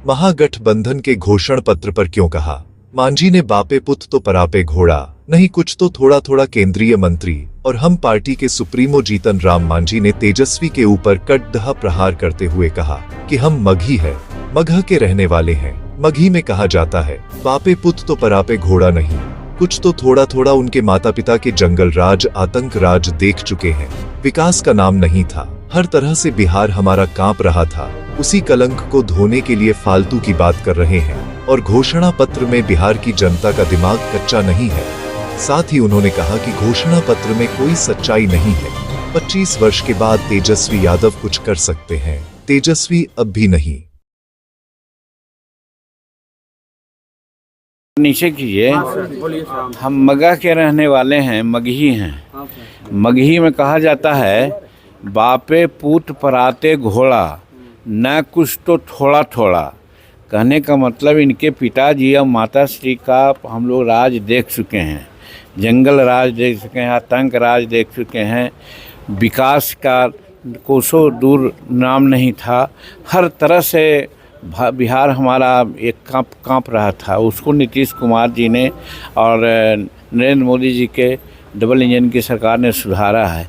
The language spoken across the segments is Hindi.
महागठबंधन के घोषण पत्र पर क्यों कहा? मांझी ने बापे पुत तो परापे घोड़ा, नहीं कुछ तो थोड़ा थोड़ा केंद्रीय मंत्री और हम पार्टी के सुप्रीमो जीतन राम मांझी ने तेजस्वी के ऊपर कटदहा प्रहार करते हुए कहा कि हम मगही है, मगह के रहने वाले हैं। मगही में कहा जाता है बापे पुत तो परापे घोड़ा नहीं, कुछ तो थोड़ा थोड़ा। उनके माता पिता के जंगल राज, आतंक राज देख चुके हैं। विकास का नाम नहीं था, हर तरह से बिहार हमारा कांप रहा था। उसी कलंक को धोने के लिए फालतू की बात कर रहे हैं और घोषणा पत्र में बिहार की जनता का दिमाग कच्चा नहीं है। साथ ही उन्होंने कहा कि घोषणा पत्र में कोई सच्चाई नहीं है। 25 वर्ष के बाद तेजस्वी यादव कुछ कर सकते हैं, तेजस्वी अब भी नहीं। नीचे कीजिए। हम मगह के रहने वाले हैं, मगही हैं। मगही में कहा जाता है बापे पूत पराते घोड़ा, न कुछ तो थोड़ा थोड़ा। कहने का मतलब इनके पिताजी और माताश्री का हम लोग राज देख चुके हैं, जंगल राज देख चुके हैं, आतंक राज देख चुके हैं। विकास का कोसों दूर नाम नहीं था। हर तरह से बिहार हमारा एक कांप रहा था। उसको नीतीश कुमार जी ने और नरेंद्र मोदी जी के डबल इंजन की सरकार ने सुधारा है।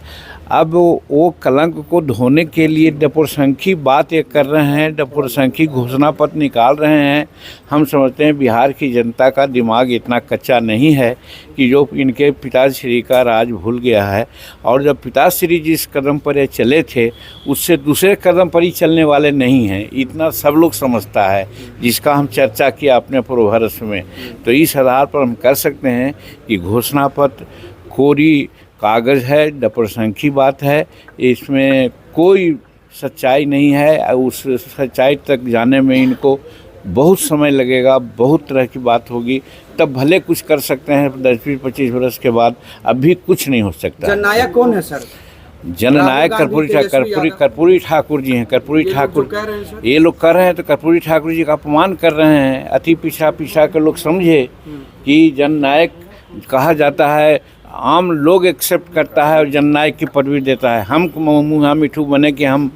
अब वो कलंक को धोने के लिए डपुरसंखी बात ये कर रहे हैं, डपुरसंखी घोषणा पत्र निकाल रहे हैं। हम समझते हैं बिहार की जनता का दिमाग इतना कच्चा नहीं है कि जो इनके पिताश्री का राज भूल गया है। और जब पिताश्री जिस कदम पर ये चले थे उससे दूसरे कदम पर ही चलने वाले नहीं हैं, इतना सब लोग समझता है, जिसका हम चर्चा किया अपने पूर्वभरस में। तो इस आधार पर हम कर सकते हैं कि घोषणा पत्र कोरी कागज़ है, डपुरसंखी बात है, इसमें कोई सच्चाई नहीं है। उस सच्चाई तक जाने में इनको बहुत समय लगेगा, बहुत तरह की बात होगी, तब भले कुछ कर सकते हैं। 10-25 वर्ष के बाद अभी कुछ नहीं हो सकता। जननायक कौन है सर? जननायक कर्पूरी ठाकुर जी हैं। कर्पूरी ठाकुर ये लोग कर रहे हैं तो कर्पूरी ठाकुर जी का अपमान कर रहे हैं। अति पिछा के लोग समझे कि जननायक कहा जाता है, आम लोग एक्सेप्ट करता है और जननायक की पदवी देता है। हम मुँहा मिठू बने कि हम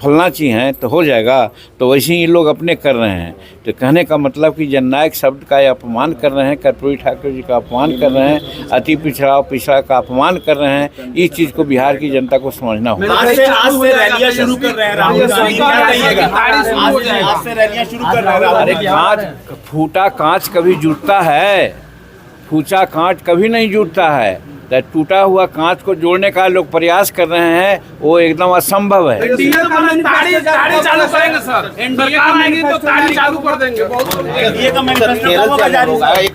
फलना चीज़ हैं तो हो जाएगा, तो वैसे ही लोग अपने कर रहे हैं। तो कहने का मतलब कि जननायक शब्द का अपमान कर रहे हैं, कर्पूरी ठाकुर जी का अपमान कर रहे हैं, अति पिछड़ा का अपमान कर रहे हैं। इस चीज़ को बिहार की जनता को समझना होगा। आज से रैलियां शुरू कर रहे हैं राहुल गांधी, क्या कहिएगा? आज से रैलियां शुरू कर रहे हैं। अरे कांच फूटा कांच कभी जुटता है? फूटा कांच कभी नहीं जुटता है। तो टूटा हुआ कांच को जोड़ने का लोग प्रयास कर रहे हैं, वो एकदम असंभव है। एनडीए चालू करेंगे सर, सरकार आएगी तो ताली चालू कर देंगे। एनडीए का मैनिफेस्टो कब जारी होगा? एक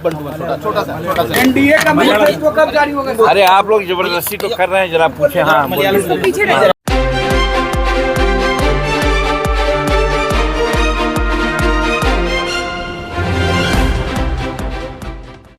छोटा सा एनडीए का मैनिफेस्टो कब जारी होगा? अरे आप लोग जबरदस्ती तो कर रहे हैं, जरा पूछे। हाँ।